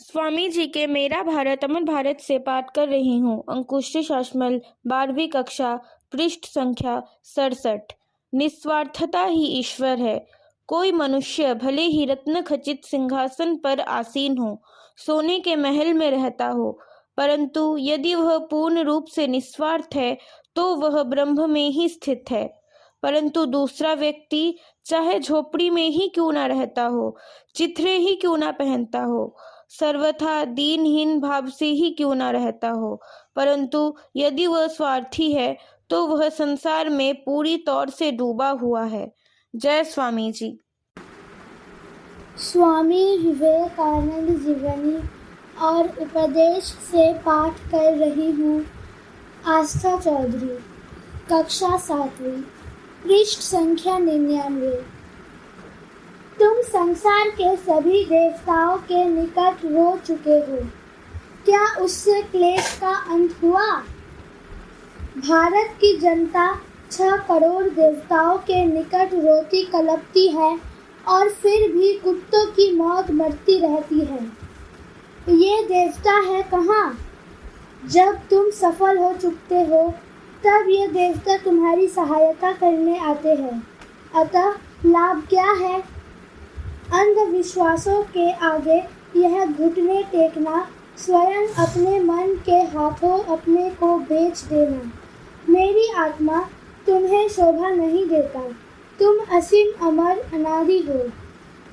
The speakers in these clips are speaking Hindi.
स्वामी जी के मेरा भारत अमर भारत से पाठ कर रही हूँ। अंकुश शासमल 12वीं कक्षा, पृष्ठ संख्या 67। निस्वार्थता ही ईश्वर है। कोई मनुष्य भले ही रत्न खचित सिंहासन पर आसीन हो, सोने के महल में रहता हो, परंतु यदि वह पूर्ण रूप से निस्वार्थ है तो वह ब्रह्म में ही स्थित है। परंतु दूसरा व्यक्ति चाहे झोपड़ी में ही क्यों ना रहता हो, चिथड़े ही क्यों ना पहनता हो, सर्वथा दीनहीन भाव से ही क्यों ना रहता हो, परंतु यदि वह स्वार्थी है तो वह संसार में पूरी तौर से डूबा हुआ है। जय स्वामी जी। स्वामी विवेकानंद जीवनी और उपदेश से पाठ कर रही हूँ। आस्था चौधरी, कक्षा 7वीं, पृष्ठ संख्या 99। तुम संसार के सभी देवताओं के निकट रो चुके हो, क्या उससे क्लेश का अंत हुआ? भारत की जनता 6 करोड़ देवताओं के निकट रोती कलपती है और फिर भी कुत्तों की मौत मरती रहती है। ये देवता है कहाँ? जब तुम सफल हो चुकते हो तब ये देवता तुम्हारी सहायता करने आते हैं। अतः लाभ क्या है? अंधविश्वासों के आगे यह घुटने टेकना, स्वयं अपने मन के हाथों अपने को बेच देना। मेरी आत्मा तुम्हें शोभा नहीं देता। तुम असीम अमर अनादि हो,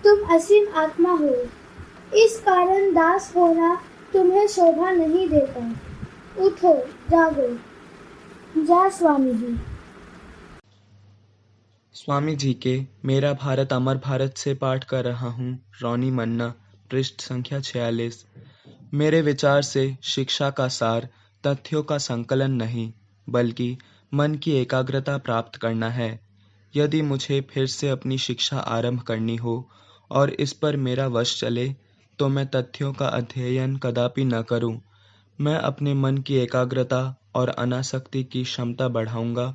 तुम असीम आत्मा हो, इस कारण दास होना तुम्हें शोभा नहीं देता। उठो, जागो। जय स्वामी जी। स्वामी जी के मेरा भारत अमर भारत से पाठ कर रहा हूँ। रोनी मन्ना, पृष्ठ संख्या 46। मेरे विचार से शिक्षा का सार तथ्यों का संकलन नहीं, बल्कि मन की एकाग्रता प्राप्त करना है। यदि मुझे फिर से अपनी शिक्षा आरंभ करनी हो और इस पर मेरा वश चले, तो मैं तथ्यों का अध्ययन कदापि न करूं। मैं अपने मन की एकाग्रता और अनासक्ति की क्षमता बढ़ाऊंगा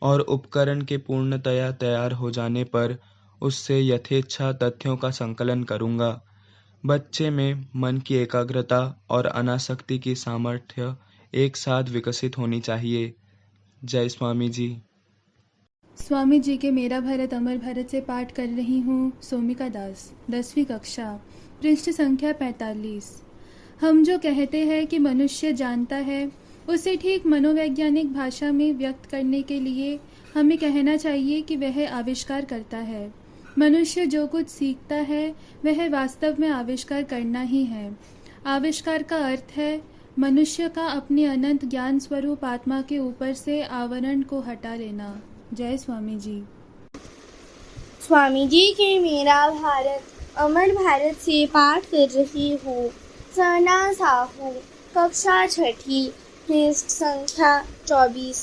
और उपकरण के पूर्णतया तैयार हो जाने पर उससे यथेच्छा तथ्यों का संकलन करूंगा। बच्चे में मन की एकाग्रता और अनासक्ति की सामर्थ्य एक साथ विकसित होनी चाहिए। जय स्वामी जी। स्वामी जी के मेरा भारत अमर भारत से पाठ कर रही हूँ। सोमिका दास, 10वीं कक्षा, पृष्ठ संख्या 45। हम जो कहते हैं कि मनुष्य जानता है, उसे ठीक मनोवैज्ञानिक भाषा में व्यक्त करने के लिए हमें कहना चाहिए कि वह आविष्कार करता है। मनुष्य जो कुछ सीखता है वह वास्तव में आविष्कार करना ही है। आविष्कार का अर्थ है मनुष्य का अपने अनंत ज्ञान स्वरूप आत्मा के ऊपर से आवरण को हटा लेना। जय स्वामी जी। स्वामी जी के मेरा भारत अमर भारत से पाठ कर रही हूँ। सना साहू, कक्षा 6ठी, पृष्ठ संख्या 24।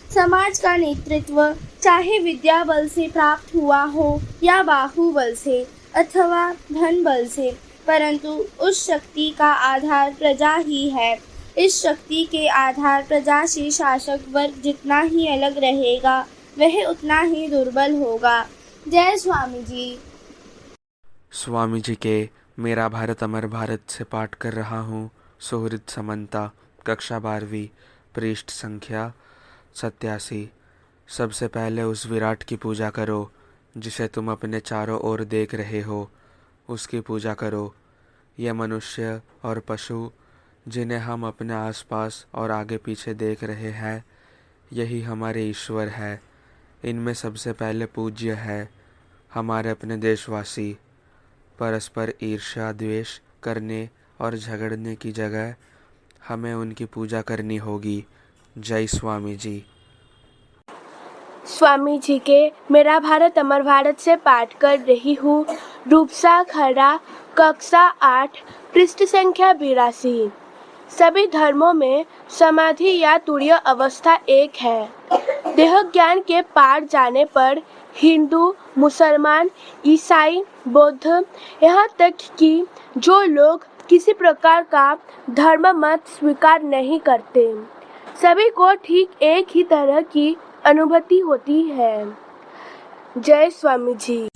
समाज का नेतृत्व चाहे विद्या बल से प्राप्त हुआ हो या बाहुबल से अथवा धन बल से, परंतु उस शक्ति का आधार प्रजा ही है। इस शक्ति के आधार प्रजा से शासक वर्ग जितना ही अलग रहेगा, वह उतना ही दुर्बल होगा। जय स्वामी जी। स्वामी जी के मेरा भारत अमर भारत से पाठ कर रहा हूँ। सुहृद समंता, कक्षा 12वीं, पृष्ठ संख्या 87। सबसे पहले उस विराट की पूजा करो जिसे तुम अपने चारों ओर देख रहे हो, उसकी पूजा करो। यह मनुष्य और पशु जिन्हें हम अपने आसपास और आगे पीछे देख रहे हैं, यही हमारे ईश्वर है। इनमें सबसे पहले पूज्य है हमारे अपने देशवासी। परस्पर ईर्ष्या द्वेष करने और झगड़ने की जगह हमें उनकी पूजा करनी होगी। जय स्वामी जी। स्वामी जी के मेरा भारत अमर भारत से पाठ कर रही हूँ। रूपसा खरा, कक्षा 8, पृष्ठ संख्या 82। सभी धर्मों में समाधि या तुरीय अवस्था एक है। देह ज्ञान के पार जाने पर हिंदू, मुसलमान, ईसाई, बौद्ध, यहाँ तक कि जो लोग किसी प्रकार का धर्म मत स्वीकार नहीं करते, सभी को ठीक एक ही तरह की अनुभूति होती है। जय स्वामी जी।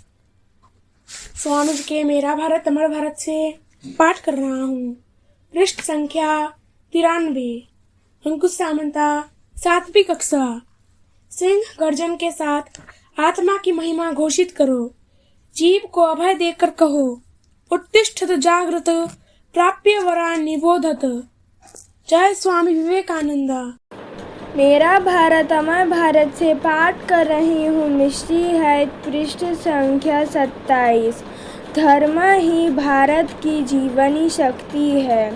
स्वामी जी के मेरा भारत अमर भारत से पाठ कर रहा हूँ। पृष्ठ संख्या 93। अंकुश सामंता, 7वीं कक्षा। सिंह गर्जन के साथ आत्मा की महिमा घोषित करो। जीव को अभय देकर कहो, उत्तिष्ठत जागृत प्राप्य वरा निबोधत। जय स्वामी विवेकानंदा। मेरा भारत अमर भारत से पाठ कर रही हूँ। मिश्री है पृष्ठ संख्या 27। धर्म ही भारत की जीवनी शक्ति है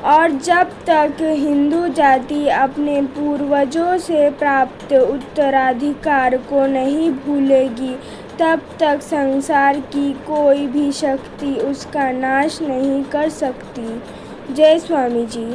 और जब तक हिंदू जाति अपने पूर्वजों से प्राप्त उत्तराधिकार को नहीं भूलेगी तब तक संसार की कोई भी शक्ति उसका नाश नहीं कर सकती। जय स्वामी जी।